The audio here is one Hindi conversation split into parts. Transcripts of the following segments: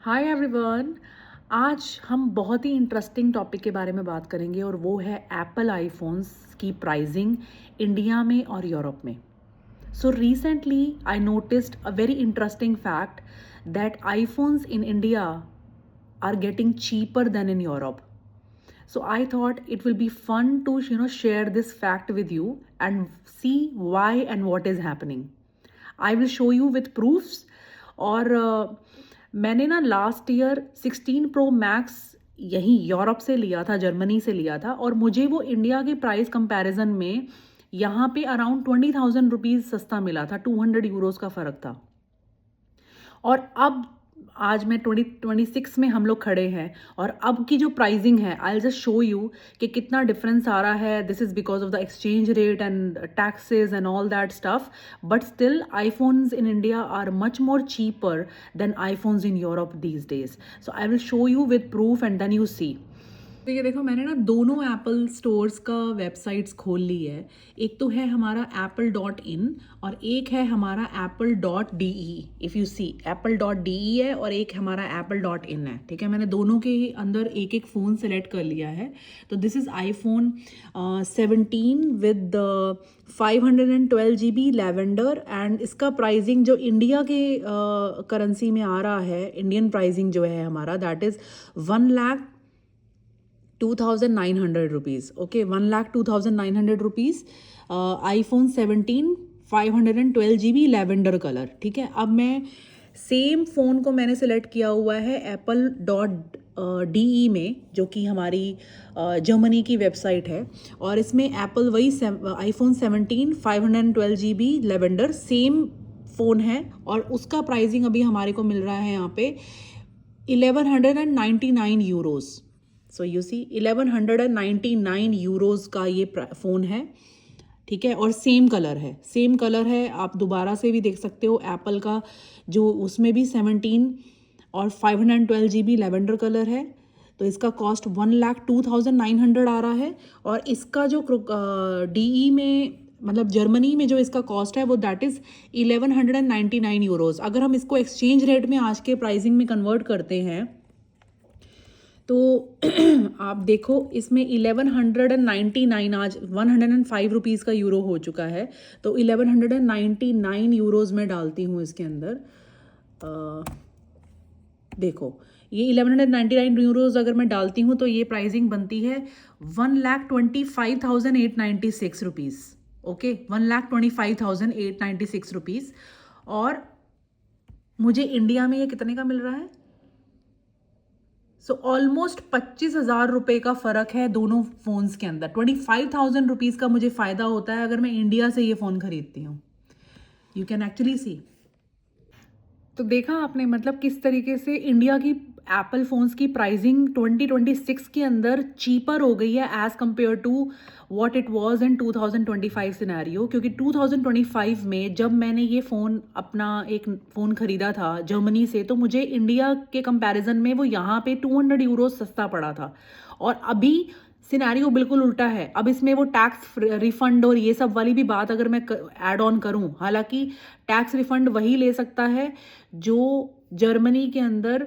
Hi everyone. आज हम बहुत ही इंटरेस्टिंग टॉपिक के बारे में बात करेंगे और वो है एप्पल आईफोन्स की प्राइसिंग इंडिया में और यूरोप में। So recently I noticed a very interesting fact that iPhones in India are getting cheaper than in Europe. So I thought it will be fun to share this fact with you and see why and what is happening. I will show you with proofs. और मैंने ना लास्ट ईयर 16 प्रो मैक्स यहीं यूरोप से लिया था, जर्मनी से लिया था, और मुझे वो इंडिया के प्राइस कंपैरिजन में यहाँ पे अराउंड 20,000 रुपीज़ सस्ता मिला था, 200 यूरोज़ का फ़र्क था. और अब आज मैं 2026 में हम लोग खड़े हैं और अब की जो प्राइसिंग है आई जस्ट शो यू कि कितना डिफरेंस आ रहा है. This is because of the exchange rate and taxes and all that stuff. But still iPhones in India are much more cheaper than iPhones in Europe these days. So I will show you with proof and then you see. तो ये देखो, मैंने ना दोनों एप्पल स्टोर्स का वेबसाइट्स खोल ली है. एक तो है हमारा apple.in और एक है हमारा apple.de. If you see apple.de है और एक हमारा apple.in है. ठीक है, मैंने दोनों के अंदर एक एक फ़ोन सेलेक्ट कर लिया है. तो this is iPhone 17 with 512 GB lavender. And इसका प्राइसिंग जो इंडिया के करेंसी में आ रहा है, इंडियन प्राइसिंग जो है हमारा, that is 1,02,900 rupees. Okay, 1,02,900 rupees. iPhone 17 512 GB lavender colour. ठीक है, अब मैं सेम फ़ोन को मैंने सेलेक्ट किया हुआ है apple.de में, जो कि हमारी जर्मनी की वेबसाइट है. और इसमें एप्पल वही iPhone 17 512 GB lavender same phone है और उसका प्राइसिंग अभी हमारे को मिल रहा है यहाँ पे 1,199 euros. So you see 1,199 euros का ये फ़ोन है. ठीक है, और सेम कलर है. आप दोबारा से भी देख सकते हो एप्पल का, जो उसमें भी 17 और 512 GB लैवेंडर कलर है. तो इसका कॉस्ट 1,02,900 आ रहा है. और इसका जो DE में, मतलब जर्मनी में जो इसका कॉस्ट है वो दैट इज़ 1,199 यूरोज़. अगर हम इसको एक्सचेंज रेट में आज के प्राइसिंग में कन्वर्ट करते हैं तो आप देखो, इसमें 1,199 आज 105 रुपीज़ का यूरो हो चुका है. तो 1,199 यूरोज़ में डालती हूँ इसके अंदर. देखो, ये 1,199 यूरोज़ अगर मैं डालती हूँ तो ये प्राइसिंग बनती है 1,25,896 रुपीज़. Okay, 1,25,896 rupees. और मुझे इंडिया में ये कितने का मिल रहा है? सो ऑलमोस्ट 25,000 रुपये का फ़र्क है दोनों फ़ोन्स के अंदर. 25,000 रुपीज़ का मुझे फ़ायदा होता है अगर मैं इंडिया से ये फ़ोन ख़रीदती हूँ. You can actually see. तो देखा आपने, मतलब किस तरीके से इंडिया की एप्पल फ़ोन्स की प्राइसिंग 2026 के अंदर चीपर हो गई है as compared to what it was in 2025 scenario. क्योंकि 2025 में जब मैंने ये फ़ोन, अपना एक फ़ोन ख़रीदा था जर्मनी से, तो मुझे इंडिया के कंपैरिजन में वो यहाँ पे 200 यूरोज़ सस्ता पड़ा था. और अभी सिनेरियो बिल्कुल उल्टा है. अब इसमें वो टैक्स रिफंड और ये सब वाली भी बात अगर मैं ऐड ऑन करूं, हालांकि टैक्स रिफंड वही ले सकता है जो जर्मनी के अंदर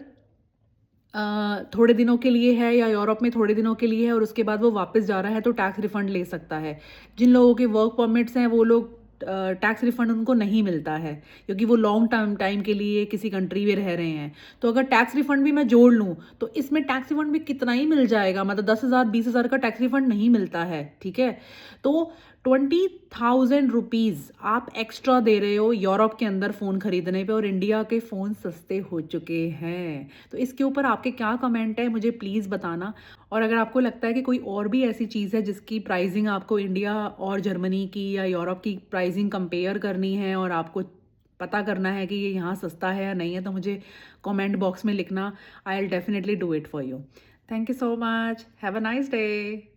थोड़े दिनों के लिए है या यूरोप में थोड़े दिनों के लिए है और उसके बाद वो वापस जा रहा है तो टैक्स रिफंड ले सकता है. जिन लोगों के वर्क परमिट्स हैं वो लोग टैक्स रिफंड उनको नहीं मिलता है क्योंकि वो लॉन्ग टाइम के लिए किसी कंट्री में रह रहे हैं. तो अगर टैक्स रिफंड भी मैं जोड़ लूँ तो इसमें टैक्स रिफंड भी कितना ही मिल जाएगा, मतलब 10,000 20,000 का टैक्स रिफंड नहीं मिलता है. ठीक है, तो 20,000 रुपीज़ आप एक्स्ट्रा दे रहे हो यूरोप के अंदर फ़ोन ख़रीदने पे और इंडिया के फ़ोन सस्ते हो चुके हैं. तो इसके ऊपर आपके क्या कमेंट है मुझे प्लीज़ बताना. और अगर आपको लगता है कि कोई और भी ऐसी चीज़ है जिसकी प्राइसिंग आपको इंडिया और जर्मनी की या यूरोप की प्राइसिंग कंपेयर करनी है और आपको पता करना है कि ये यहाँ सस्ता है या नहीं है, तो मुझे कमेंट बॉक्स में लिखना. I will definitely do it for you. Thank you so much. Have a nice day.